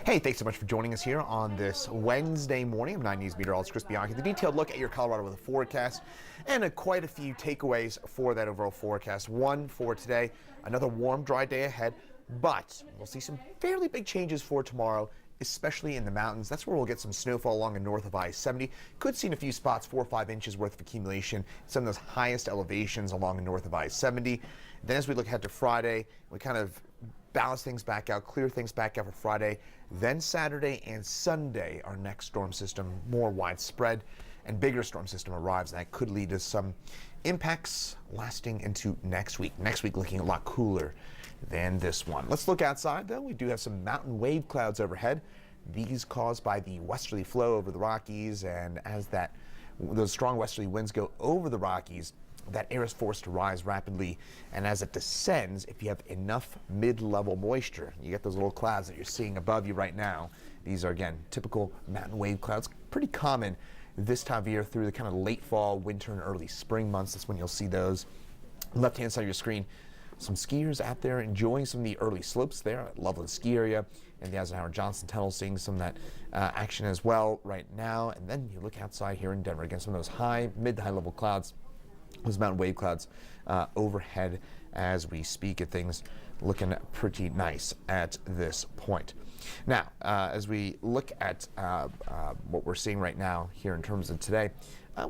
Hey, thanks so much for joining us here on this Wednesday morning. I'm 9 News meteorologist Chris Bianchi. The detailed look at your Colorado weather forecast and quite a few takeaways for that overall forecast. One for today, another warm, dry day ahead, but we'll see some fairly big changes for tomorrow, especially in the mountains. That's where we'll get some snowfall along and north of I-70. Could see in a few spots 4 or 5 inches worth of accumulation, some of those highest elevations along and north of I-70. Then as we look ahead to Friday, we kind of balance things back out, clear things back out for Friday. Then Saturday and Sunday, our next storm system, more widespread and bigger storm system arrives. And that could lead to some impacts lasting into next week. Next week looking a lot cooler than this one. Let's look outside though. We do have some mountain wave clouds overhead. These caused by the westerly flow over the Rockies, and as those strong westerly winds go over the Rockies, that air is forced to rise rapidly, and as it descends, if you have enough mid-level moisture, you get those little clouds that you're seeing above you right now. These are, again, typical mountain wave clouds, pretty common this time of year through the kind of late fall, winter, and early spring months. That's when you'll see those. Left-hand side of your screen, some skiers out there enjoying some of the early slopes there at Loveland Ski Area, and the Eisenhower-Johnson Tunnel seeing some of that action as well right now. And then you look outside here in Denver, again, some of those mid to high level clouds, those mountain wave clouds overhead as we speak, at things looking pretty nice at this point. Now, as we look at what we're seeing right now here in terms of today,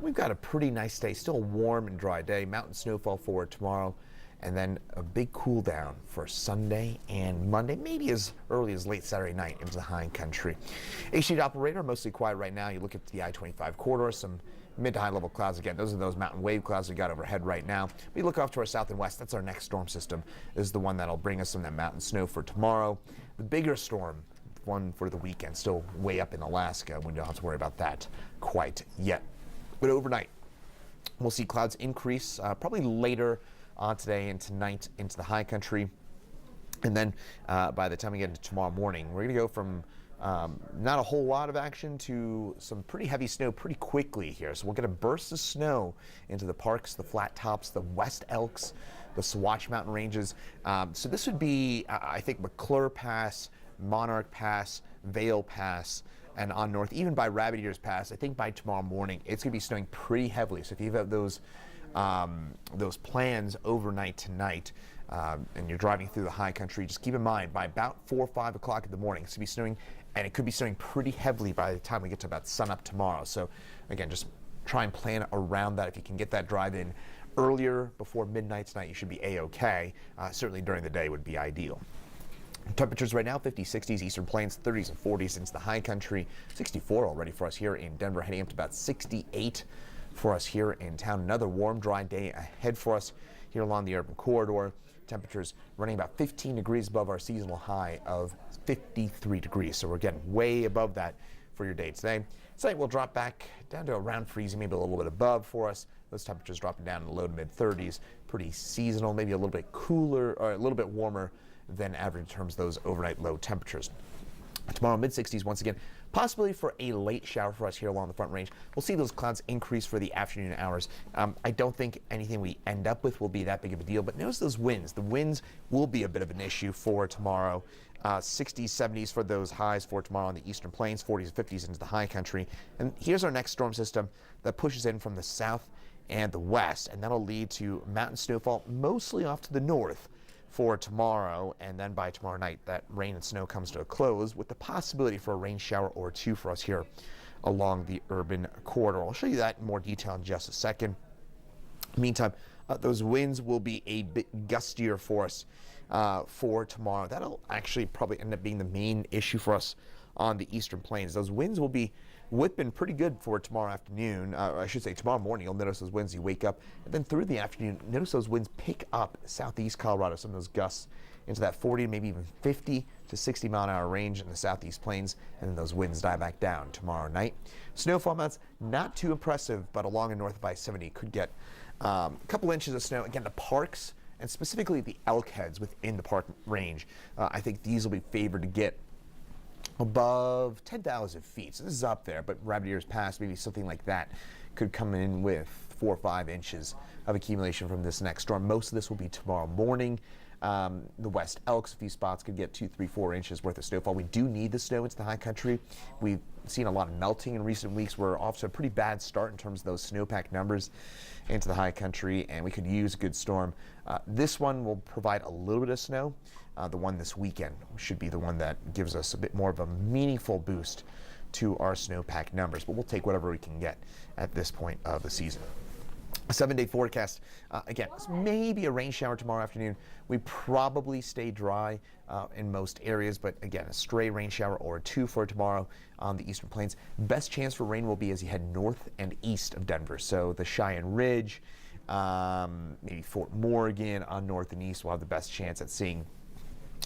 we've got a pretty nice day, still a warm and dry day, mountain snowfall forward tomorrow, and then a big cool down for Sunday and Monday, maybe as early as late Saturday night into the high country. HD operator, mostly quiet right now. You look at the I-25 corridor, some mid to high level clouds again. Those are those mountain wave clouds we got overhead right now. We look off to our south and west. That's our next storm system. This is the one that'll bring us some of that mountain snow for tomorrow. The bigger storm, one for the weekend, still way up in Alaska. We don't have to worry about that quite yet. But overnight, we'll see clouds increase probably later on today and tonight into the high country. And then by the time we get into tomorrow morning, we're going to go from not a whole lot of action to some pretty heavy snow pretty quickly here. So we'll get a burst of snow into the parks, the flat tops, the West Elks, the Swatch Mountain ranges. So this would be, I think, McClure Pass, Monarch Pass, Vail Pass, and on north, even by Rabbit Ears Pass. I think by tomorrow morning, it's going to be snowing pretty heavily. So if you have those plans overnight tonight, and you're driving through the high country, just keep in mind by about 4 or 5 o'clock in the morning, it's going to be snowing, and it could be snowing pretty heavily by the time we get to about sunup tomorrow. So again, just try and plan around that. If you can get that drive in earlier, before midnight tonight, you should be a-okay. Certainly during the day would be ideal. Temperatures right now, 50s, 60s, eastern plains, 30s and 40s into the high country. 64 already for us here in Denver, heading up to about 68 for us here in town. Another warm, dry day ahead for us here along the urban corridor. Temperatures running about 15 degrees above our seasonal high of 53 degrees. So we're getting way above that for your day today. Tonight we'll drop back down to around freezing, maybe a little bit above for us. Those temperatures dropping down in the low to mid 30s. Pretty seasonal, maybe a little bit cooler or a little bit warmer than average in terms of those overnight low temperatures. Tomorrow, mid-60s once again. Possibility for a late shower for us here along the Front Range. We'll see those clouds increase for the afternoon hours. I don't think anything we end up with will be that big of a deal, but notice those winds. The winds will be a bit of an issue for tomorrow. 60s, 70s for those highs for tomorrow on the eastern plains, 40s and 50s into the high country. And here's our next storm system that pushes in from the south and the west, and that'll lead to mountain snowfall mostly off to the north for tomorrow, and then by tomorrow night that rain and snow comes to a close with the possibility for a rain shower or two for us here along the urban corridor. I'll show you that in more detail in just a second. Meantime, those winds will be a bit gustier for us for tomorrow. That'll actually probably end up being the main issue for us on the eastern plains. Those winds will be whipping pretty good for tomorrow afternoon. I should say tomorrow morning. You'll notice those winds. You wake up, and then through the afternoon, notice those winds pick up southeast Colorado. Some of those gusts into that 40, maybe even 50 to 60 mile an hour range in the southeast plains, and then those winds die back down tomorrow night. Snowfall amounts not too impressive, but along and north of I-70 could get a couple inches of snow. Again, the parks and specifically the elk heads within the park range, I think these will be favored to get above 10,000 feet. So this is up there, but Rabbit Ears Pass, maybe something like that, could come in with 4 or 5 inches of accumulation from this next storm. Most of this will be tomorrow morning. The West Elks, a few spots could get 2, 3, 4 inches worth of snowfall. We do need the snow into the high country. We've seen a lot of melting in recent weeks. We're off to a pretty bad start in terms of those snowpack numbers into the high country, and we could use a good storm. This one will provide a little bit of snow. The one this weekend should be the one that gives us a bit more of a meaningful boost to our snowpack numbers, but we'll take whatever we can get at this point of the season. A 7-day forecast, again, maybe a rain shower tomorrow afternoon. We probably stay dry in most areas, but again, a stray rain shower or 2 for tomorrow on the eastern plains. Best chance for rain will be as you head north and east of Denver. So the Cheyenne Ridge, maybe Fort Morgan on north and east will have the best chance at seeing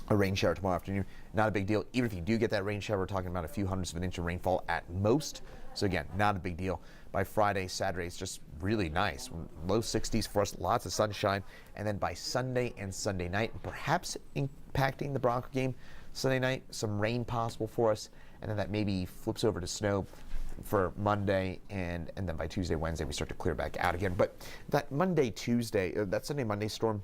a rain shower tomorrow afternoon. Not a big deal. Even if you do get that rain shower, we're talking about a few hundredths of an inch of rainfall at most. So again, not a big deal. By Friday, Saturday, it's just really nice. Low 60s for us, lots of sunshine. And then by Sunday and Sunday night, perhaps impacting the Bronco game, Sunday night, some rain possible for us. And then that maybe flips over to snow for Monday, and then by Tuesday, Wednesday, we start to clear back out again. But that Monday, Tuesday, that Sunday, Monday storm,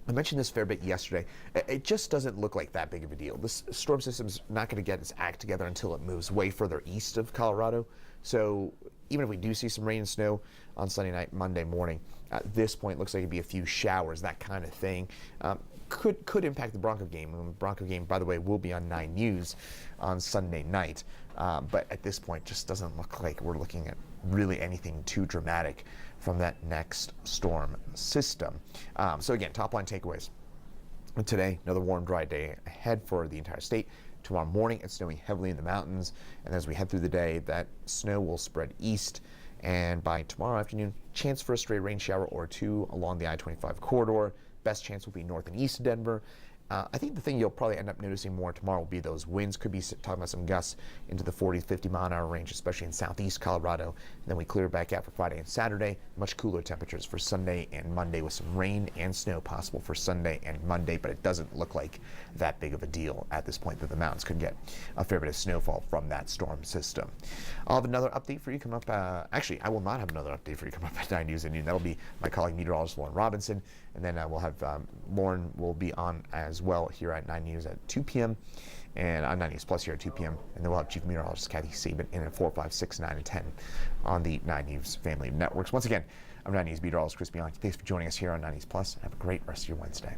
I mentioned this a fair bit yesterday. It just doesn't look like that big of a deal. This storm system's not going to get its act together until it moves way further east of Colorado. So even if we do see some rain and snow on Sunday night, Monday morning, at this point, it looks like it'd be a few showers, that kind of thing. Could impact the Bronco game. The Bronco game, by the way, will be on 9 News on Sunday night. But at this point, just doesn't look like we're looking at really anything too dramatic from that next storm system. So again, top line takeaways. Today, another warm, dry day ahead for the entire state. Tomorrow morning, it's snowing heavily in the mountains. And as we head through the day, that snow will spread east. And by tomorrow afternoon, chance for a stray rain shower or 2 along the I-25 corridor. Best chance will be north and east of Denver. I think the thing you'll probably end up noticing more tomorrow will be those winds. Could be talking about some gusts into the 40 to 50 mile an hour range, especially in southeast Colorado. And then we clear back out for Friday and Saturday. Much cooler temperatures for Sunday and Monday with some rain and snow possible for Sunday and Monday, but it doesn't look like that big of a deal at this point that the mountains could get a fair bit of snowfall from that storm system. I'll have another update for you come up. Actually, I will not have another update for you come up at 9 News and Noon. That'll be my colleague meteorologist Lauren Robinson. And then we'll have Lauren will be on as well here at 9 News at 2 p.m. and on 9 News Plus here at 2 p.m. And then we'll have Chief Meteorologist Kathy Sabin in at 4, 5, 6, 9, and 10 on the 9 News family of networks. Once again, I'm 9 News meteorologist Chris Bianchi. Thanks for joining us here on 9 News Plus. Have a great rest of your Wednesday.